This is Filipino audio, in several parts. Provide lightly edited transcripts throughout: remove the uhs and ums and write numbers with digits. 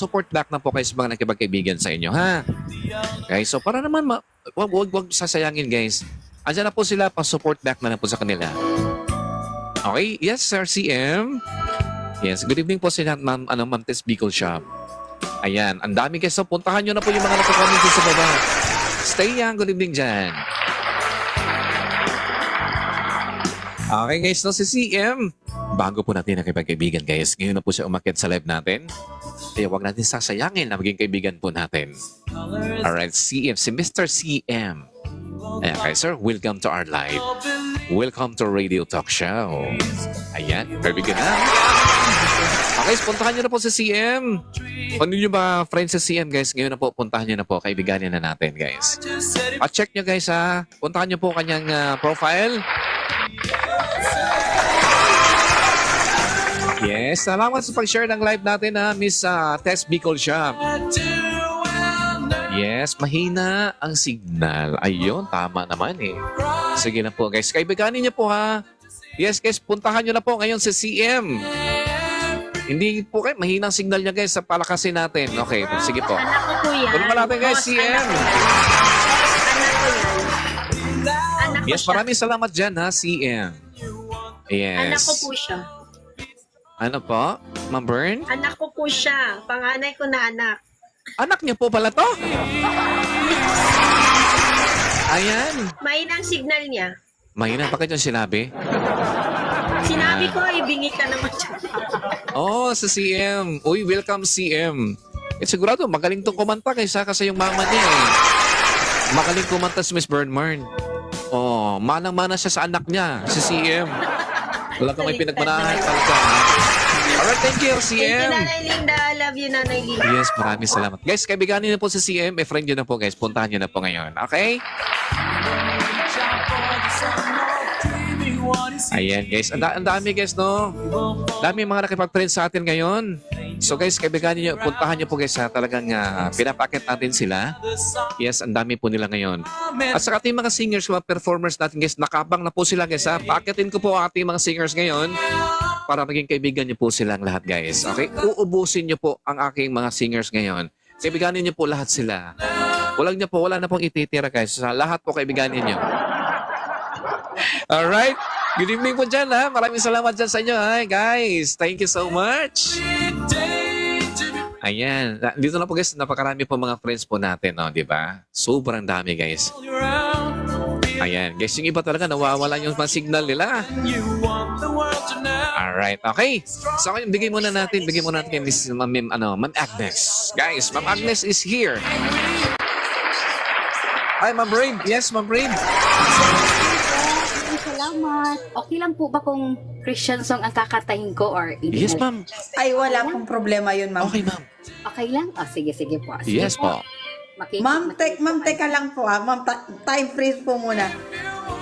support back na po kayo sa mga nakipagkaibigan sa inyo, ha? Okay, so para naman, wag sasayangin, guys. Andiyan na po sila, pa-support back na lang po sa kanila. Okay, yes, Sir CM. Yes, good evening po sila, Ma'am Tess Bicol Shop. Ayan, ang dami guys. So, puntahan nyo na po yung mga nakakomment sa baba. Stay young, good evening dyan. Okay guys, no, si CM. Bago po natin nakipagkaibigan guys, ngayon na po siya umakyat sa live natin. Kaya huwag natin sasayangin na maging kaibigan po natin. Alright, CM, si Mr. CM. Ayan, okay, sir, welcome to our live. Welcome to Radio Talk Show. Ayan, very good na. Okay, puntahan nyo na po si CM. Kung nyo ba friends si CM guys, ngayon na po, puntahan nyo na po, kaibiganin na natin guys. At check nyo guys ha, puntahan nyo po kanyang profile. Yes, salamat sa pag-share ng live natin ha, Miss Tess Bicol Shop. Yes, mahina ang signal. Ayun, tama naman eh. Sige na po guys, kaibiganin nyo po ha. Yes guys, puntahan nyo na po ngayon si CM. Hindi po kayo, mahina ang signal niya guys, sa palakasin natin. Okay, sige po. Anak ko po yan. Tulungan natin guys, CM. Anak ko yan. Anak ko Yes, siya. maraming salamat dyan ha, CM. Yes. Anak ko po siya. Ano po, Ma'am Bern? Anak ko po siya. Panganay ko na anak. Anak niyo po pala to? Ayan. Mahina ang signal niya. Mahina pa kayo sinabi? Sinabi ko, ibingi ka naman siya. Oh, sa CM. Uy, welcome CM. Sigurado, magaling tong kumanta kaysa kasi yung mama niya eh. Magaling kumanta si Miss Bernmarn. Oh, manang-mana siya sa anak niya, si CM. Wala kang may pinagmanahan talaga. Alright, thank you, Thank you, CM. Nanay Linda. I love you, Nanay Linda. Yes, maraming salamat. Guys, kaibiganin niyo po si CM. Friend niyo na po, guys. Puntahan niyo na po ngayon. Okay? Ayan, guys. Ang dami, guys, no? Dami mga nakipag-friend sa atin ngayon. So, guys, kaibiganin niyo, puntahan niyo po, guys, ha? Talagang pinapakit natin sila. Yes, ang dami po nila ngayon. At sa ating mga singers, mga performers natin, guys, nakabang na po sila, guys, ha? Paakitin ko po ang ating mga singers ngayon para maging kaibigan niyo po silang lahat, guys. Okay? Uubusin niyo po ang aking mga singers ngayon. Kaibiganin niyo po lahat sila. Wala na pong ititira, guys. Sa lahat po kaibiganin niyo. Alright? Good evening po dyan, ha? Maraming salamat dyan sa inyo, ha? Guys, thank you so much. Ayan. Dito na po, guys, napakarami po mga friends po natin, no? Di ba? Sobrang dami, guys. Ayan. Guys, yung iba talaga, nawawala yung mga signal nila. Alright, okay. So, bigay muna natin kay Miss Ma'am Agnes. Guys, Ma'am Agnes is here. Hi, Ma'am Rain. Yes, Ma'am Rain. Salamat. Okay lang po ba kung Christian song ang kakatahin ko or hindi? Yes, ma'am. Ay, wala pong problema yun, ma'am. Okay, ma'am. Okay lang? Oh, sige po. Sige Yes po. Ma'am, teka lang po ha. Ma'am, time freeze po muna.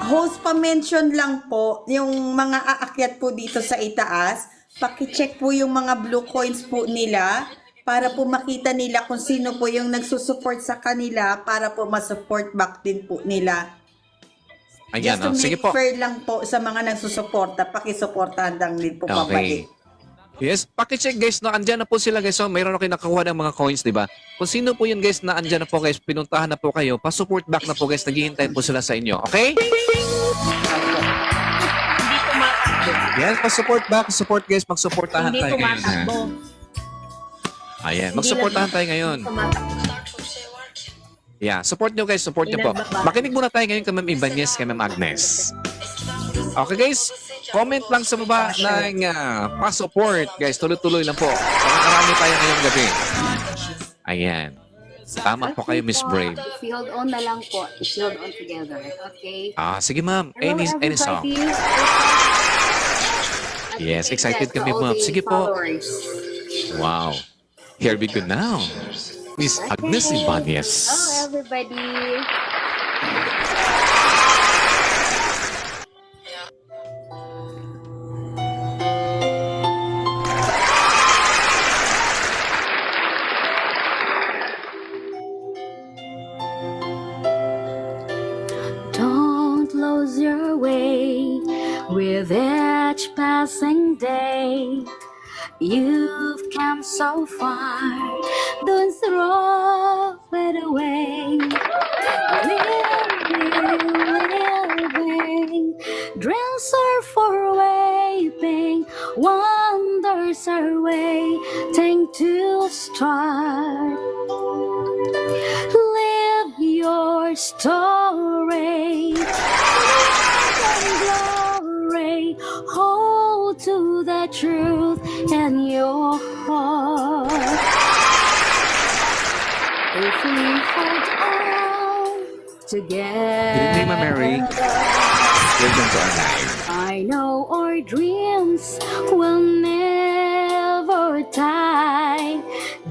Host pa-mention lang po yung mga aakyat po dito sa itaas. Paki-check po yung mga blue coins po nila para po makita nila kung sino po yung nagsusupport sa kanila para po masupport back din po nila. Ayan, Just to sige make po. fair lang po sa mga nagsusuporta. Pakisuportahan lang din po Okay. pabalik. Yes, pakicheck guys, no, andyan na po sila guys. So, mayroon na kayo nakakuha ng mga coins, di ba? Kung sino po yun guys na andyan na po guys, pinuntahan na po kayo, pa-support back na po guys, naghihintay po sila sa inyo. Okay? Hindi tumatakbo. Yes, pa-support back, support guys, mag-supportahan Hindi tayo ngayon. ha? tumatakbo. Ayan, mag-supportahan tayo ngayon. Tumatakbo. Yeah, support nyo guys, support nyo po. Makinig muna tayo ngayon kay Ma'am Ibanez, kay Ma'am Agnes. Okay guys, comment lang sa baba ng pa-support guys, tuloy-tuloy lang po. Marami tayo ngayong gabi. Ayan. Tama po kayo, Miss Brave. Field on na lang po. Field on together. Okay? Sige ma'am, Hello, any song. everybody. Yes, excited To kami all ma'am. the Sige po. followers. Wow. Here we go now. Miss Agnes Ibanez. Hello, everybody. Don't lose your way with each passing day. You've come so far. Don't throw it away. Living. Dreams are for waving. Wonders are waiting to start. Live your story. Glory. Hold to the truth in your heart. If we hold on together. Good evening, Ma'am Mary. Welcome to our live. I know our dreams will never die.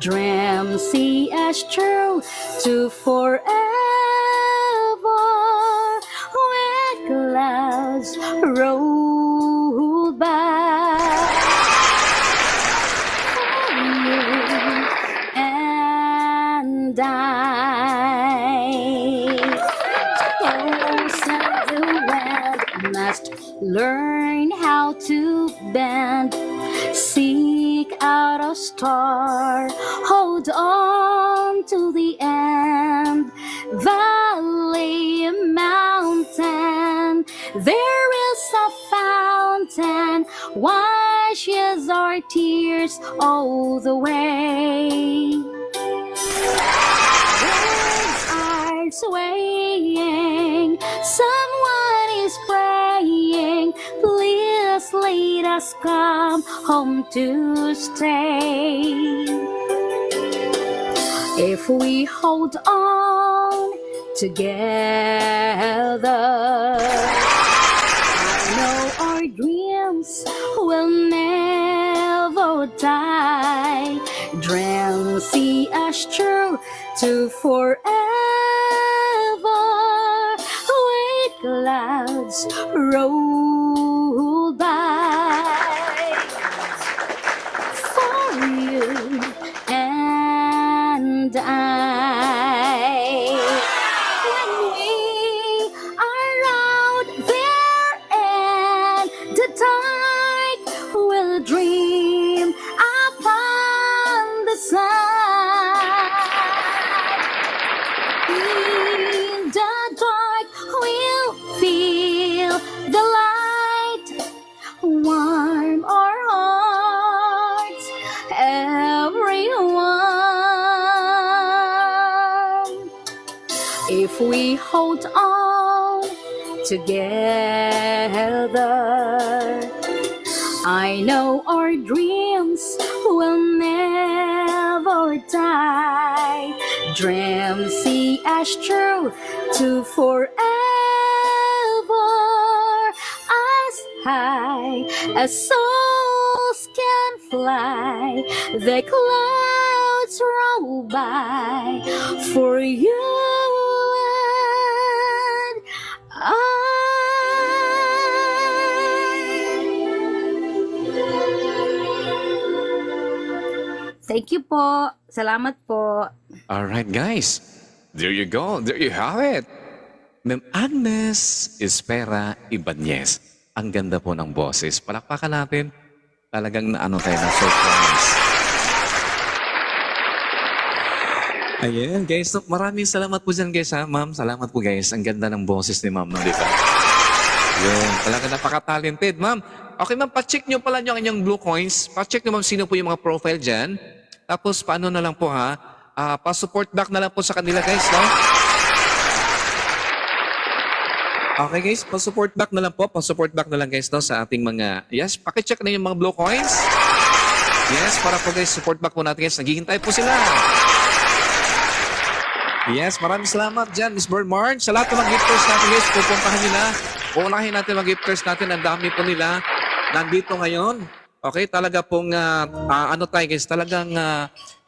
Dreams see us true to forever. When clouds roll by. You and I. The wind must learn how to bend. Seek out a star, hold on to the end. Valley, mountain, there is a fountain, washes our tears all the way. Words are swaying, someone is praying, please let us come home to stay. If we hold on together, I know our dreams will never die. Dreams see us true to forever. When clouds roll by. For you and I. When we are out there and the dark will dream upon the sun. In the dark we'll feel the light warm our hearts, everyone. If we hold on together, I know our dreams will never die. Dreams see us true to forever. As high as souls can fly, the clouds roll by for you and I. Thank you po. Salamat po. Alright guys, there you go. There you have it. Ma'am Agnes Espera Ibanez. Ang ganda po ng boses. Palakpakan natin. Talagang naano tayo ng surprise. Ayan guys, so, maraming salamat po dyan guys ha. Ma'am, salamat po guys. Ang ganda ng boses ni ma'am, no, di ba? Yun, talaga napaka-talented ma'am. Okay ma'am, pa-check nyo pala yung inyong blue coins. Pa-check nyo ma'am sino po yung mga profile dyan. Tapos paano na lang po ha, pa-support back na lang po sa kanila guys, no? Okay guys, pa-support back na lang po. Pa-support back na lang guys, no, sa ating mga, yes, pakicheck na yung mga blue coins. Yes, para po guys, support back po natin guys. Naghihintay po sila. Yes, maraming salamat dyan, Miss Bird Marge. Sa lahat ng mga gifters natin guys, pupuntahan nila. Uunahin natin mga gifters natin. Ang dami po nila nandito ngayon. Okay, talaga pong, ano tayo guys, talagang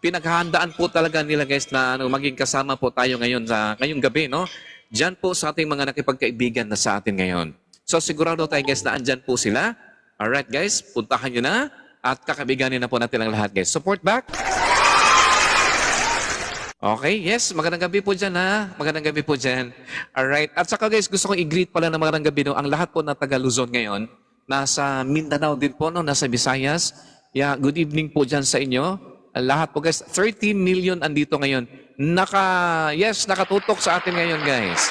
pinaghahandaan po talaga nila guys na maging kasama po tayo ngayon sa ngayong gabi, no? Diyan po sa ating mga nakipagkaibigan na sa atin ngayon. So sigurado tayo guys na andyan po sila. Alright guys, puntahan nyo na at kakabiganin na po natin ang lahat guys. Support back. Okay, yes, magandang gabi po dyan ha. Magandang gabi po dyan. Alright, at saka guys, gusto kong i-greet pala na magandang gabi no, ang lahat po na taga Luzon ngayon. Nasa Mindanao din po, no? Nasa Visayas. Yeah, good evening po dyan sa inyo. Lahat po guys, 13 million andito ngayon. Nakatutok sa atin ngayon guys.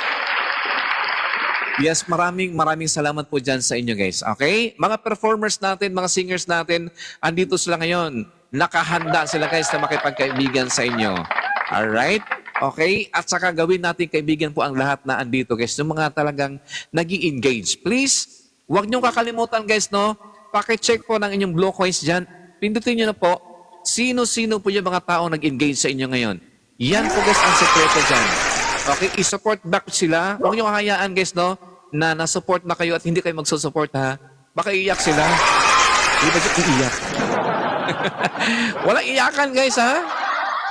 Yes, maraming salamat po dyan sa inyo guys. Okay? Mga performers natin, mga singers natin, andito sila ngayon. Nakahanda sila guys na makipagkaibigan sa inyo. Alright? Okay? At saka gawin natin kaibigan po ang lahat na andito guys. Yung mga talagang nag-i-engage. Please, huwag niyong kakalimutan guys, no? Paki-check po ng inyong blue coins dyan. Pindutin niyo na po. Sino-sino po yung mga taong nag-engage sa inyo ngayon. Yan po guys ang sekreto dyan. Okay? I-support back sila. Huwag niyong kakayaan guys, no? Na na-support na kayo at hindi kayo magsusupport ha. Baka iiyak sila. Hindi ba dyan iiyak? Walang iyakan guys ha.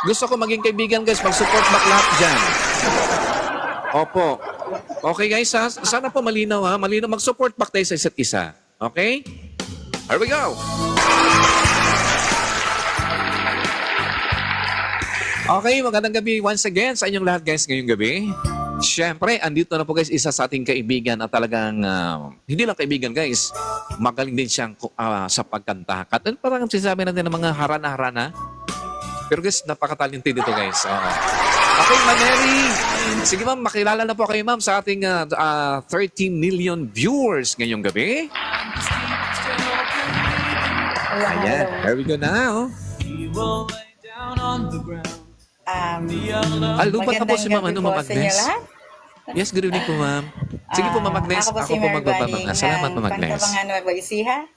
Gusto ko maging kaibigan guys. Mag-support back lahat dyan. Opo. Okay guys ha. Sana po malinaw ha. Malinaw. Mag-support back tayo sa isa't isa. Okay? Here we go. Okay, magandang gabi once again sa inyong lahat guys ngayong gabi. Siyempre, andito na po guys isa sa ating kaibigan at talagang hindi lang kaibigan guys, magaling din siyang sa pagkanta. At parang sinasabi natin ng mga harana-harana. Pero guys, napakatalente dito guys. Okay, Ma'am Mary. Sige ma'am, makilala na po kayo ma'am sa ating 13 million viewers ngayong gabi. Ayan, here we go now. Lupat na po si Ma'am Ma'am Agnes. Yes, good evening po Ma'am. Sige po Ma'am Agnes, ako po magbababa. Salamat Ma'am Agnes. Pantabangan Magsiha.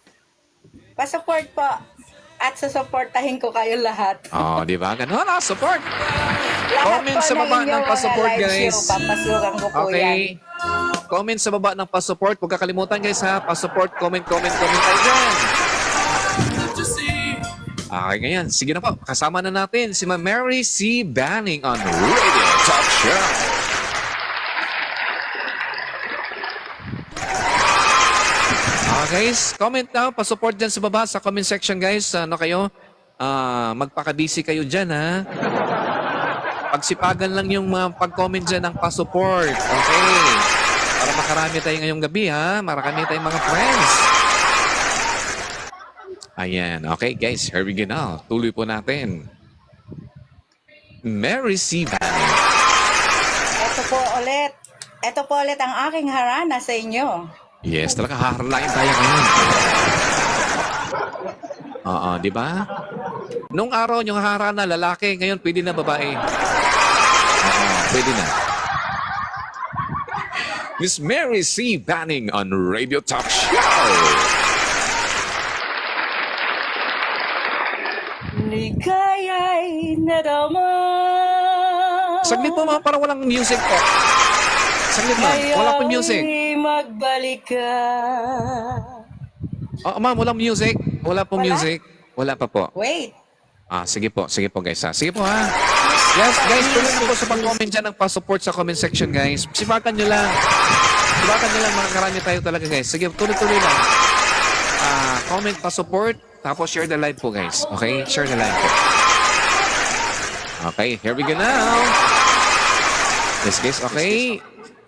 Pa-support po at susuportahin ko kayo lahat. Di ba? Ganun, support. Lahat Comment po sa baba ng inyong pa-support mga live guys. show, papasukan ko po yan. Okay. Comment sa baba ng pa-support. Huwag kakalimutan guys ha. Pa-support, comment tayo dyan. Okay, ngayon. Sige na po. Kasama na natin si Ma'am Mary C. Banning on Radio Talk Show. Guys, comment na. Pa-support dyan sa baba sa comment section guys. Ano kayo? Magpaka-busy kayo dyan ha. Pagsipagan lang yung mga pag-comment dyan ng pa-support. Okay. Para makarami tayo ngayong gabi ha. Marami tayong mga friends. Ayan. Okay, guys. Here we go now. Tuloy po natin. Mary C. Banning. Ito po ulit ang aking harana sa inyo. Yes, talaga haharlain tayo ngayon. Di ba? Nung araw yung harana lalaki, ngayon pwede na babae. Pwede na. Miss Mary C. Banning on Radio Talk Show. Ligaya'y nadama. Saglit po ma'am, parang walang music po. Saglit ma'am, wala po music. Ngayong magbalik ka. Ma'am, walang music. Wala po music. Wala pa po. Wait. Sige po guys ha. Sige po ha. Yes guys, tuloy na po sa pag-comment dyan ng pa-support sa comment section guys. Sipakan nyo lang. Makakarami tayo talaga guys. Sige, tuloy lang. Comment, pa-support. Tapos share the live po guys. Okay? Share the live po. Okay, here we go now. Yes guys, okay.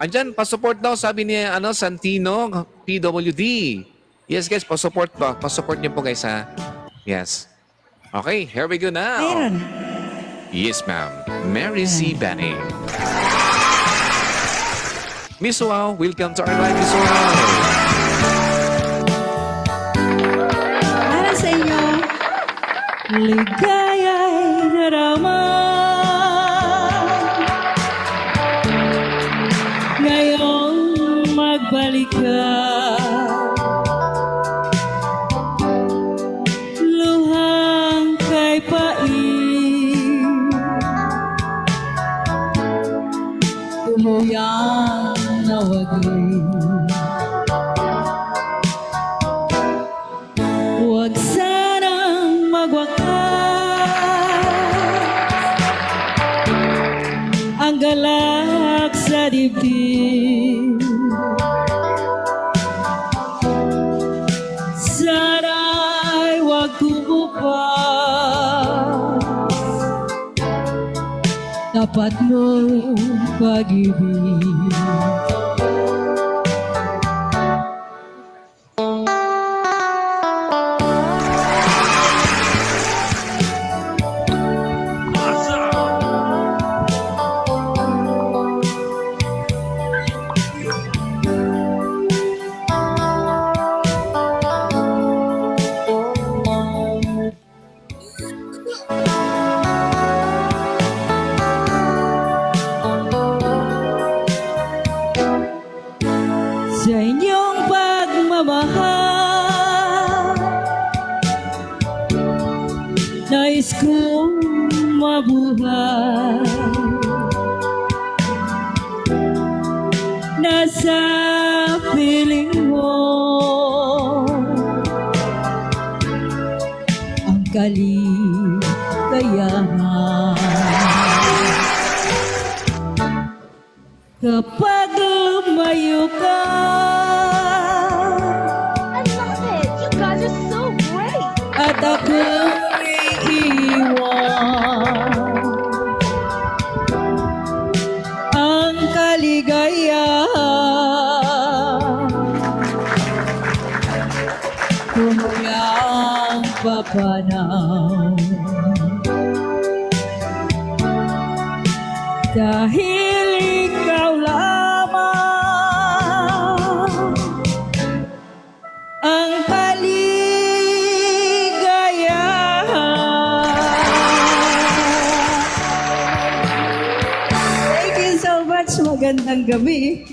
Andyan, pa-support daw, sabi niya, Santino, PWD. Yes guys, pa-support po. Pa-support niyo po guys ha. Yes. Okay, here we go now. Meron. Yes ma'am. Mary C. Banning. Miss Wow, welcome to our live, Miss Wow. Para sa inyo, ligaya'y darama. Ngayong magbalik ka. Luhang kay pait. Tumuyang nawagin. Huwag sanang magwakas ang galak sa dibdib. Sana'y huwag kumupas tapat mo pag-ibig. buhay. Nasa piling mo ang kaligayahan. Kapag lumayo ka, I love it. You guys are so great. at ako'y iwan, ang kaligayahan kumuyang papanaw. Dahil ikaw lamang ang kaligayahan. Thank you so much. Magandang gabi.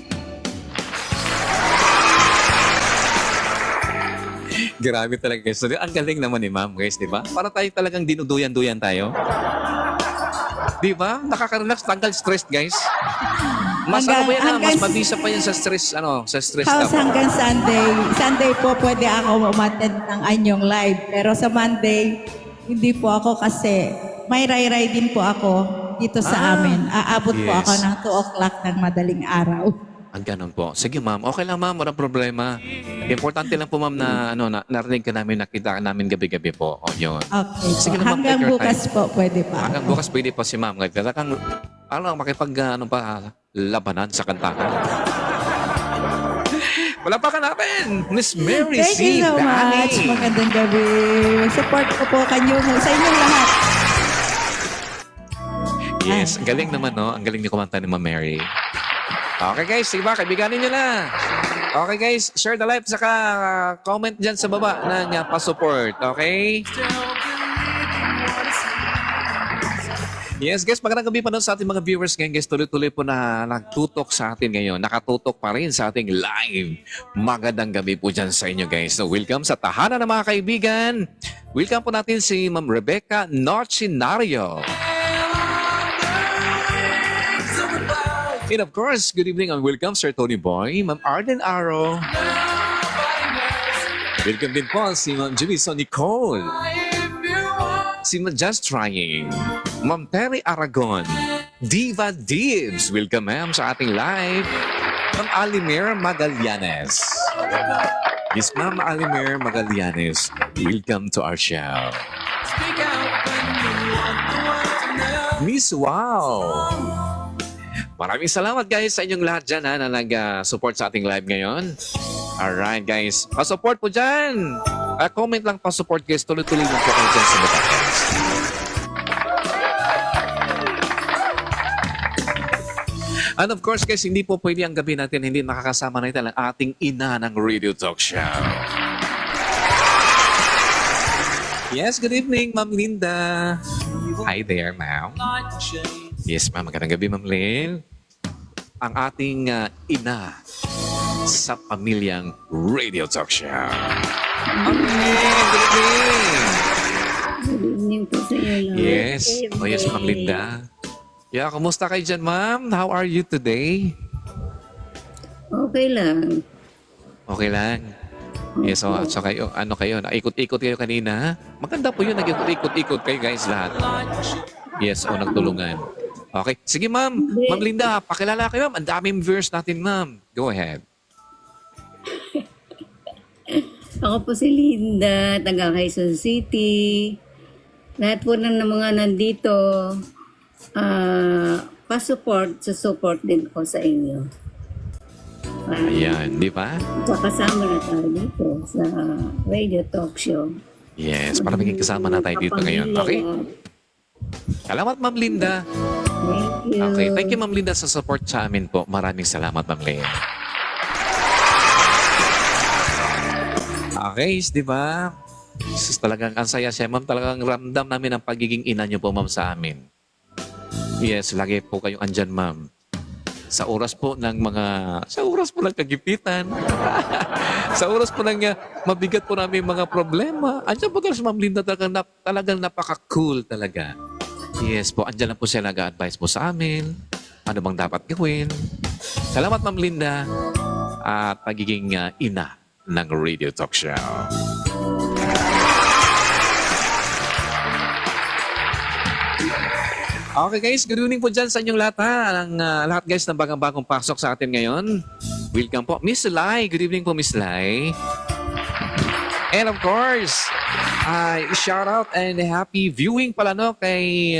Grabe talaga guys. So, ang galing naman ni ma'am guys, di ba? Para tayo talagang dinuduyan-duyan tayo. Di ba? Nakaka-relax, tanggal stress guys. Mas ano ba yan ha? Mas mabisa pa yan sa stress, sa stress House ka. hanggang Sunday. Sunday po pwede ako umattend ng anyong live. Pero sa Monday, hindi po ako kasi may ray-ray din po ako dito sa amin. Aabot po yes. ako ng 2 o'clock ng madaling araw. Ang ganun po. Sige ma'am, okay lang ma'am, walang problema. Importante lang po ma'am na, narinig ka namin, nakita ka namin gabi-gabi po. O yun. Okay Sige po. na, ma'am, Hanggang take your bukas po pwede pa. Hanggang bukas pwede po si ma'am. Talagang, labanan sa kantahan. Palapakan natin, Miss Mary Thank C. you so much. Bani. Magandang gabi. Support ko po kanyo sa inyong lahat. Yes, ang galing naman, no? Ang galing ni kumanta ni Ma'am Mary. Okay guys, sige ba? Kaibiganin nyo na. Okay guys, share the live saka comment dyan sa baba ng pa-support. Okay? Yes guys, magandang gabi pa doon sa ating mga viewers ngayon guys. Tuloy-tuloy po na nagtutok sa atin ngayon. Nakatutok pa rin sa ating live. Magandang gabi po dyan sa inyo guys. So welcome sa tahanan ng mga kaibigan. Welcome po natin si Ma'am Rebecca Norcinario. And of course, good evening and welcome Sir Tony Boy, Ma'am Arden Aro. Welcome din po si Ma'am Jimison Nicole. Si Ma'am Just Trying. Ma'am Terry Aragon. Diva Dibs. Welcome ma'am sa ating live. Ma'am Alimer Magallanes. Yes, Ma'am Alimer Magallanes. Welcome to our show. Miss Wow. Maraming salamat guys sa inyong lahat dyan na nag-support sa ating live ngayon. Alright guys, pa-support po dyan. Comment lang pa-support guys, tuloy-tuloy lang po kayo dyan sa baba guys. And of course guys, hindi po pwede ang gabi natin, hindi makakasama natin ang ating ina ng Radio Talk Show. Yes, good evening Ma'am Linda. Hi there ma'am. Yes ma'am, magandang gabi Ma'am Lynn. Ang ating ina sa pamilyang Radio Talk Show. Ma'am Lynn, good evening. Good evening po sa inyo. Yes. Oh yes, Ma'am Linda. Yeah, kumusta kayo dyan, ma'am? How are you today? Okay lang. Okay lang. Yes, so kayo, naikot-ikot kayo kanina. Maganda po yun, nag-ikot-ikot kayo guys lahat. Yes, nagtulungan. Okay. Sige, ma'am. Ma'am Linda, pakilala kayo, ma'am. Ang daming viewers natin, ma'am. Go ahead. Ako po si Linda, taga Quezon City. Lahat po ng mga nandito, support din ko sa inyo. Ayan, di ba? Kasama na tayo dito sa Radio Talk Show. Yes, para maging kasama na tayo dito ngayon. Okay? Salamat, Ma'am Linda. Thank you. Okay, thank you, Ma'am Linda, sa support sa amin po. Maraming salamat, Ma'am Linda. Okay, di ba? Talagang ang saya siya, Ma'am. Talagang ramdam namin ang pagiging ina niyo po, Ma'am, sa amin. Yes, lagi po kayong andyan, Ma'am. Sa oras po ng kagipitan. Sa oras po ng mabigat po namin mga problema. Andiyan po si Ma'am Linda talagang napaka-cool talaga. Yes po, andyan lang po siya nag-a-advise po sa amin. Ano bang dapat gawin. Salamat, Ma'am Linda. At pagiging ina ng Radio Talk Show. Okay guys, good evening po dyan sa inyong lahat ha. Lahat guys na bagong pasok sa atin ngayon. Welcome po. Miss Lai, good evening po Miss Lai. And of course, shout out and happy viewing pala no kay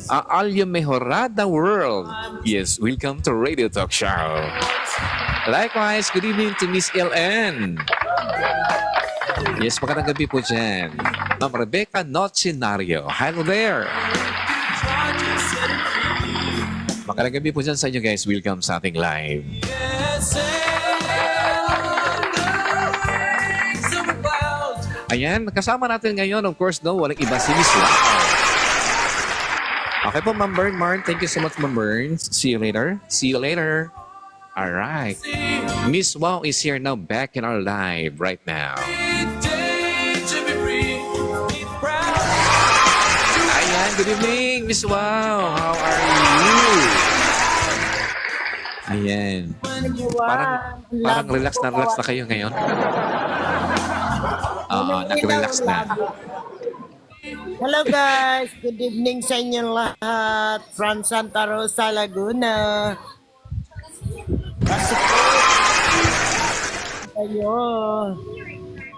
Alya Mejorada World. Yes, welcome to Radio Talk Show. Likewise, good evening to Miss LN. Yes, magandang gabi po dyan. Ma'am Rebecca Nocinario. Hello there. Magandang gabi po dyan sa inyo guys. Welcome sa ating live. Ayan, kasama natin ngayon, of course, no, walang iba si Miss Wow. Okay po, Ma'am Bern. Thank you so much, Ma'am Bern. See you later. See you later. All right. Miss Wow is here now, back in our live right now. Ayan, good evening, Miss Wow. How are you? Ayan. Parang relax na kayo ngayon. Oo, nag-relax na. Hello guys, good evening sa inyong lahat from Santa Rosa, Laguna. Ayo.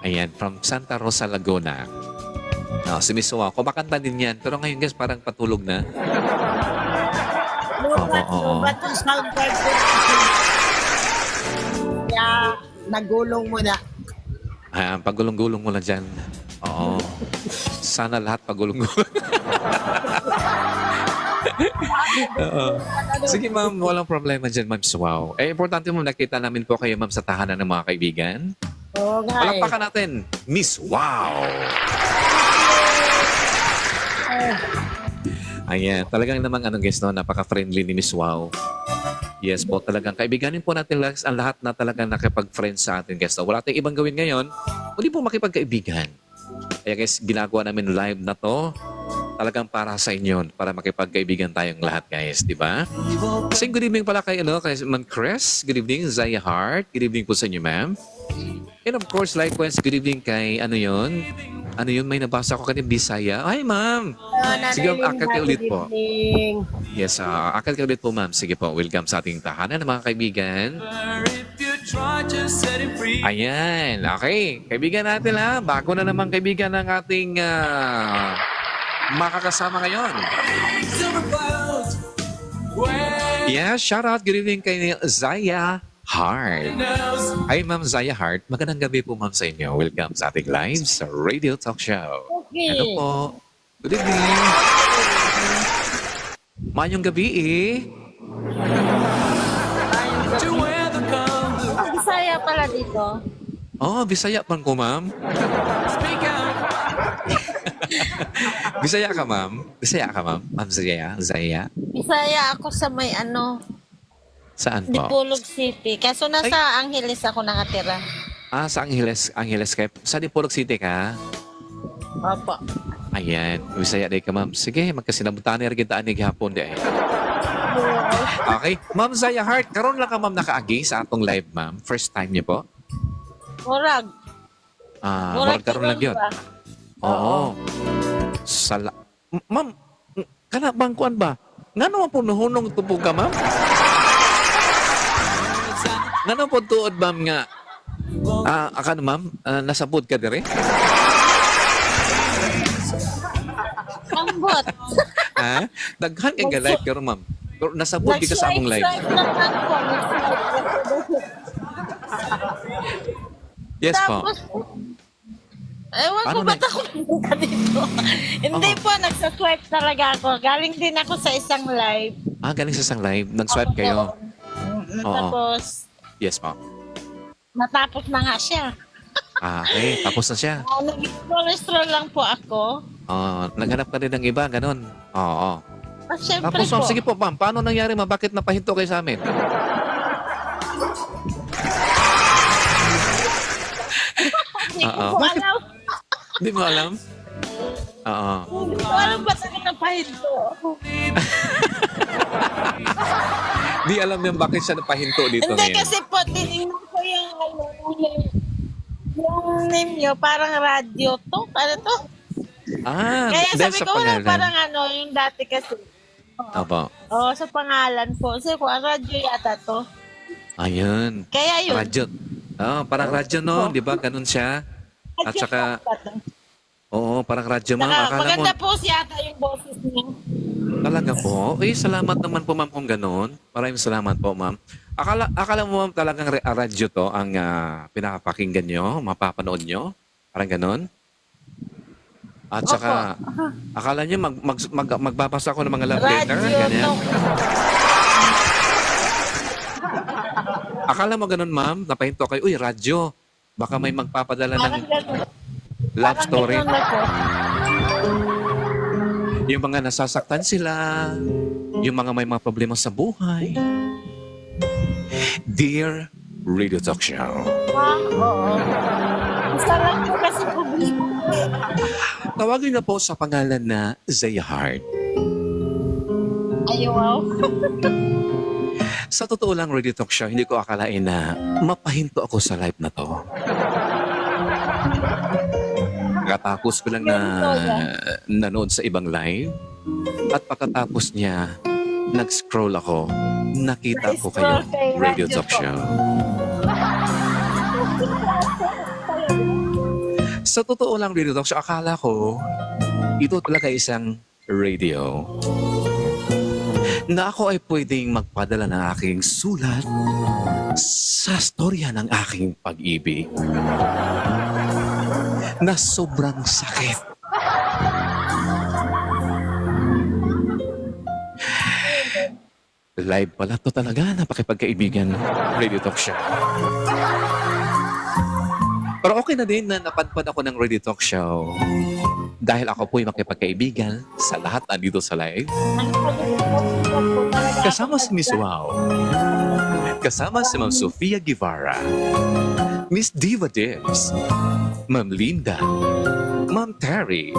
Ayan, from Santa Rosa, Laguna. No, si Miss Wow, kumakanta din yan. Pero ngayon guys, parang patulog na. Oo. Ba't yung sound card ko? Kaya, nagulong muna. Pagulong-gulong mo na dyan. Oo. Sana lahat pagulong-gulong. Oo. Sige ma'am, walang problema dyan, ma'am. Wow. Importante mo, nakita namin po kayo, ma'am, sa tahanan ng mga kaibigan. Oo nga eh. Palakpakan natin, Miss Wow. Ayan, talagang namang guys, no, napaka-friendly ni Miss Wow. Yes po, talagang kaibiganin po natin ang lahat na talagang nakipag-friend sa atin, guys. No? Wala tayong ibang gawin ngayon, kundi po makipagkaibigan. Kaya guys, ginagawa namin live na to, talagang para sa inyo, para makipagkaibigan tayong lahat, guys, di ba? Kasi good evening pala kay Ma'am Chris. Good evening, Zaya Hart. Good evening po sa inyo, ma'am. And of course, likewise, good evening kay may nabasa ko kanina, Bisaya. Ay, ma'am. Sige, akad kayo ulit po. Yes, akad kayo ulit po, ma'am. Sige po, welcome sa ating tahanan ng mga kaibigan. Ayan, okay. Kaibigan natin ha. Bago na naman kaibigan ng ating makakasama ngayon. Yeah, shout out. Good evening kay Zaya Hart. Hi, Ma'am Zaya Hart. Magandang gabi po, ma'am, sa inyo. Welcome sa ating live sa Radio Talk Show. Okay. Ano po? Good evening. Mayong gabi Bisaya pala dito. Oh, Bisaya pa ko, ma'am. Bisaya ka, ma'am? Bisaya ka, ma'am? Ma'am Zaya? Zaya? Bisaya ako sa may Saan po? Dipolog City. Kaso nasa Angeles ako nakatira. Sa Angeles ka. Sa Dipolog City ka? Opo. Ayan. Bisaya day ka, ma'am. Sige, magkasinabutan ni Argitaan ni Gihapon di. Okay. Ma'am Zaya Hart, karon lang ka, ma'am, nakaagi sa atong live, ma'am. First time niyo po? Murag. Murag karon lang yun. Oo. Ma'am, kana bang kuan ba? Nga naman po nuhunong tupog ka, ma'am? Nga naman po tuod, ma'am, nga? Akan, ma'am? Nasabod ka dire? Ambot. Daghan ka live pero, ma'am. Pero nasabod ka sa among live. Yes po. Tapos, ewan ko Ano ba't ako nagpunta dito? Hindi po, nagsaswipe talaga ako. Galing din ako sa isang live. Galing sa isang live. Nag-swipe kayo. Tapos, Yes po. natapos na nga siya. Okay, tapos na siya. Nag-scroll lang po ako. Naghanap ka din ng iba, ganun. Oo. Siyempre Tapos, ma'am, po. sige po, ma'am. Paano nangyari, ma'am? Bakit napahinto kayo sa amin? Hindi ko po alam. Hindi mo alam? Oo. Hindi ko alam ba't ako napahinto. Di alam niya bakit siya napahinto dito Hindi ngayon. kasi po, tinignan ko yung yung name nyo, parang radyo to. Ano to? Kaya dahil sabi sa ko, wala pangalan. parang yung dati kasi. Opo. Oo, sa pangalan po. Kasi kung radyo yata to. Ayun. Kaya yun. Radyo. Parang radyo no, di ba? Ganun siya. At Radyo saka, po ba to? oo, parang radyo ma'am. Saka, Akala mo, maganda po siyata yung boses niya. talaga po. Salamat naman po ma'am kung ganun. Maraming salamat po ma'am. Akala mo ma'am talagang radyo to ang pinapakinggan nyo, mapapanood nyo? Parang ganun? At saka, akala nyo magbabasa ako ng mga love letter? Radyo Ganyan? to. Akala mo ganun ma'am? Napahinto kayo, uy, radyo. Baka may magpapadala ng Parang ganun. love Parang story. ganun na po. Yung mga nasasaktan sila, yung mga may mga problema sa buhay. Dear Radio Talk Show, Oo. Gusto lang po kasi publiko eh. tawagin na po sa pangalan na Zaya Hart. Ay, wow. Sa totoo lang, Radio Talk Show, hindi ko akalain na mapahinto ako sa live na to. Katapos ko lang na nanood sa ibang live at pagkatapos niya, nag-scroll ako, nakita ko kayo, Radio Talk Show. Sa totoo lang, Radio Talk Show, akala ko, ito talaga isang radio na ako ay pwedeng magpadala ng aking sulat sa storya ng aking pag-ibig na sobrang sakit. Live pala to talaga, napakipagkaibigan, Radio Talk Show. Pero okay na din na napadpad ako ng Radio Talk Show dahil ako po'y makipagkaibigan sa lahat andito sa live. Kasama si Miss Wow. Kasama si Ma'am Sofia Guevara. Miss Diva Dibs. Ma'am Linda. Ma'am Terry.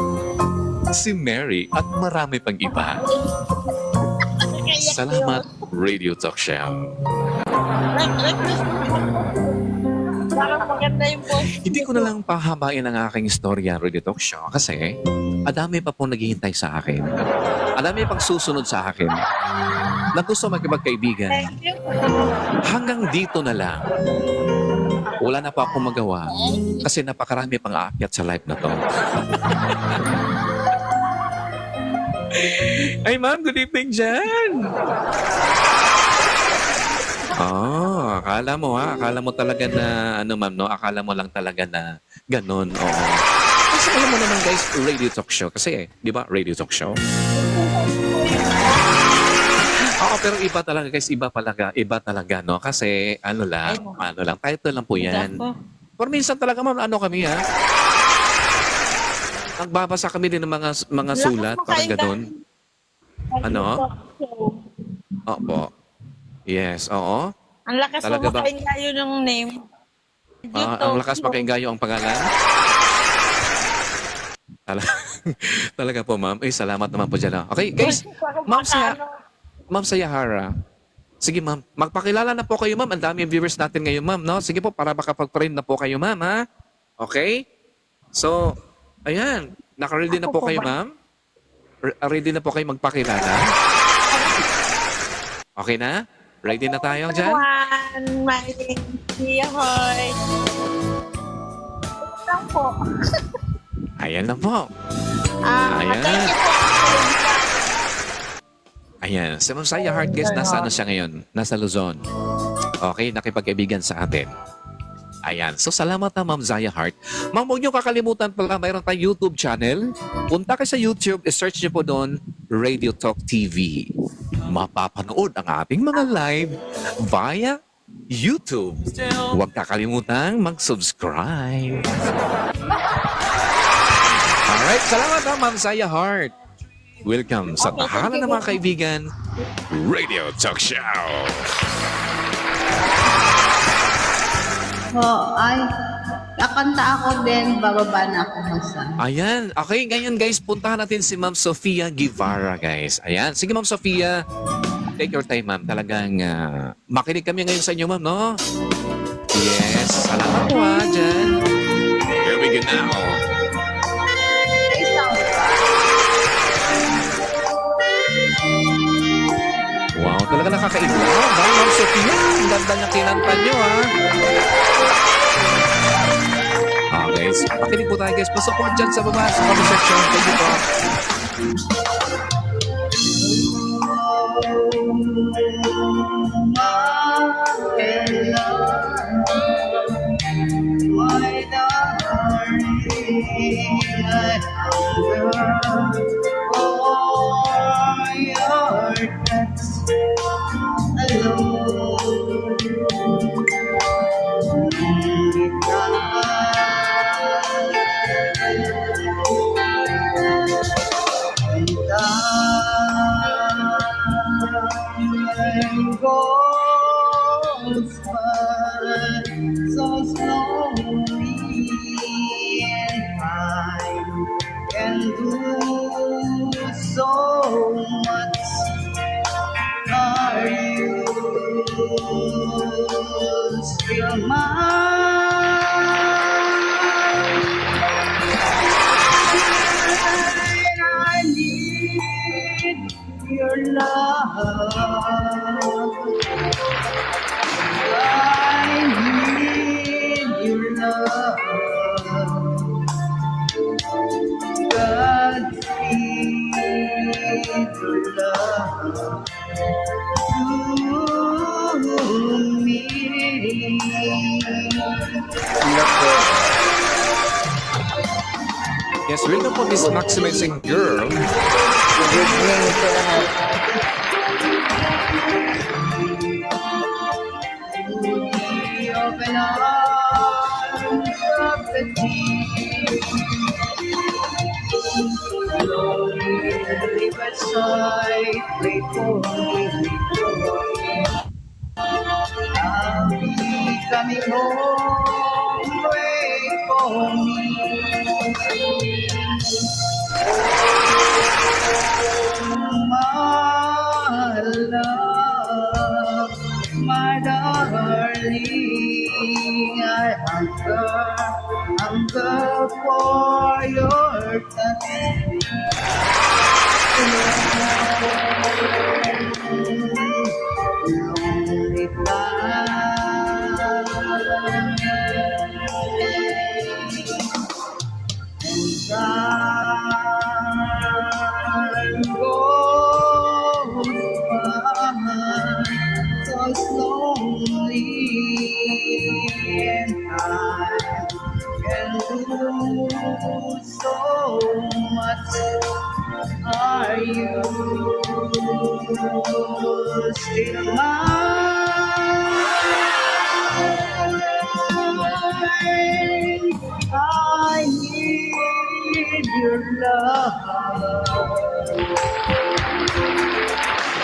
Si Mary at marami pang iba. Salamat, Radio Talk Show. Parang maganda yung post. Hindi ko na lang pahabain ang aking istorya, Radio Talk Show, kasi adami pa pong naghihintay sa akin. Adami pang susunod sa akin na gusto makipagkaibigan. Thank you. Hanggang dito na lang. Wala na pa akong magawa kasi napakarami pang aakyat sa live na to. Ay ma'am, good evening dyan! Akala mo talaga na, ma'am, no? Akala mo lang talaga na ganun, oo. Kasi alam mo naman guys, Radio Talk Show. Kasi, di ba, Radio Talk Show? Oo, pero iba talaga guys, iba talaga, no? Kasi, ano lang, title lang po yan. Pero minsan talaga, ma'am, kami, ha? Nagbabasa kami din ng mga sulat, parang ganun. Ano? Opo. Yes, oo. Ang lakas Talaga mo ba? makaingayo ng name. Ang lakas makaingayo ang pangalan. Talaga po, ma'am. Salamat naman po dyan. Okay, guys. Ma'am Sayahara. Sige, ma'am. Magpakilala na po kayo, ma'am. Ang dami yung viewers natin ngayon, ma'am. No? Sige po, para makapag-train na po kayo, ma'am. Ha? Okay? So, ayan. Naka-ready na po kayo, ma'am? Ready na po kayo magpakilala? Okay na? Ready na tayo dyan? My name is Hoy. Lang po. Ayan na po. Ayan. Thank you po. Ayan. Si Ma'am Saya Heart, guys, nasa ano siya ngayon? Nasa Luzon. Okay, nakipag-ibigan sa atin. Ayan. So, salamat na, Ma'am Zaya Heart. Ma'am, huwag niyo kakalimutan pala, mayroon tayong YouTube channel. Punta kayo sa YouTube, search niyo po doon, Radio Talk TV. Mapapanood ang ating mga live via YouTube. Huwag kakalimutan mag-subscribe. Alright, salamat na, Ma'am Zaya Heart. Welcome sa tahanan ng mga kaibigan, Radio Talk Show. Ay, kakanta ako din, bababa na ako sa... Ayan. Okay, ngayon guys, puntahan natin si Ma'am Sofia Guevara, guys. Ayan. Sige, Ma'am Sofia. Take your time, ma'am. Talagang makinig kami ngayon sa inyo, ma'am, no? Yes. Salamat po, ha, dyan. Here we go now. Wow, talaga nakakaiba. Ma'am Sofia, ang ganda niya kinanta niyo, ha? Guys, makinig po tayo, guys. Pa-support dyan sa baba, sa comment section. Thank you po. Goes by so slowly, and time can do so much. Are you still mine? I need your love. I need your love. God, speed your love to me. Yes, welcome po this maximizing girl. Open arms of the deep, lonely riverside, wait for me. I'll be coming home, wait for me. My love, my darling, I hunger for your touch. Lonely time goes by so slowly, and I can do so much. Are you still mine? I need your love.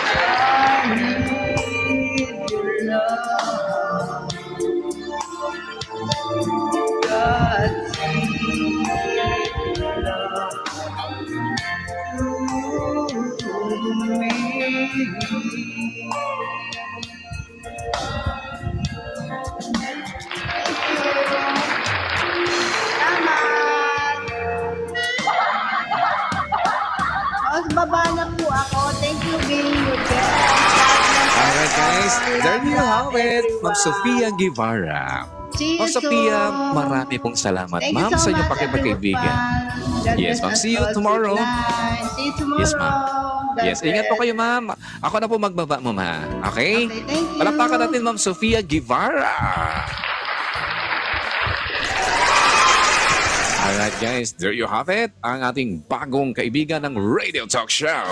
I need your love. God, speed your love to me. Mas baba na po ako. Thank you, being your guest. Alright guys, there you have it. Ma'am Sofia Guevara. See you Ma'am Sofia, soon. marami pong salamat. Thank you Ma'am, so sa inyong much, pakipagkaibigan. everyone. God Yes, bless ma'am. us See you all. tomorrow. Good night. See you tomorrow. Yes, ma'am. God Yes, ingat po bless. kayo, ma'am. Ako na po magbaba mo, ma. Okay? Okay, thank you. Palakpakan natin, Ma'am Sofia Guevara. Alright guys, there you have it. Ang ating bagong kaibigan ng Radio Talk Show.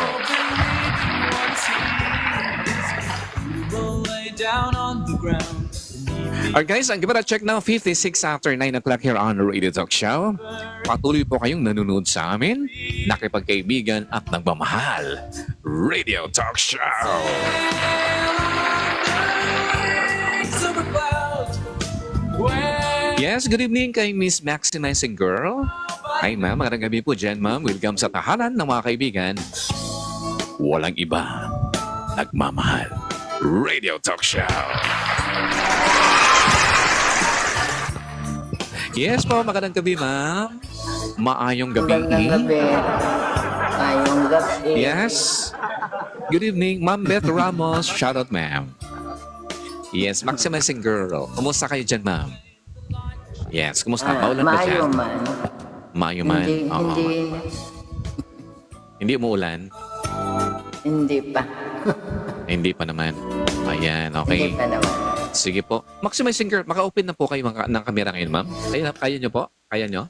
Alright guys, ang gibara check now, 56 after 9 o'clock here on Radio Talk Show. Patuloy po kayong nanonood sa amin, nakipagkaibigan at nagmamahal. Radio Talk Show. Where Yes, good evening kay Miss Maximizing Girl. Hi ma'am, magandang gabi po dyan ma'am. Welcome sa tahanan ng mga kaibigan. Walang iba, nagmamahal. Radio Talk Show. Yes po, magandang gabi ma'am. Maayong gabi. Ayong gabi. Yes. Good evening, Ma'am Beth Ramos. Shout out, ma'am. Yes, Maximizing Girl. Kumusta kayo dyan, ma'am? Yes, kumusta? Maulan ba dyan? Mayo man. Oo. Hindi umuulan? Hindi pa. Hindi pa naman. Ayan, okay. naman. Sige po. Maximizing Girl, maka-open na po kayo ng kamera ngayon, ma'am. Kaya nyo po? Kaya nyo?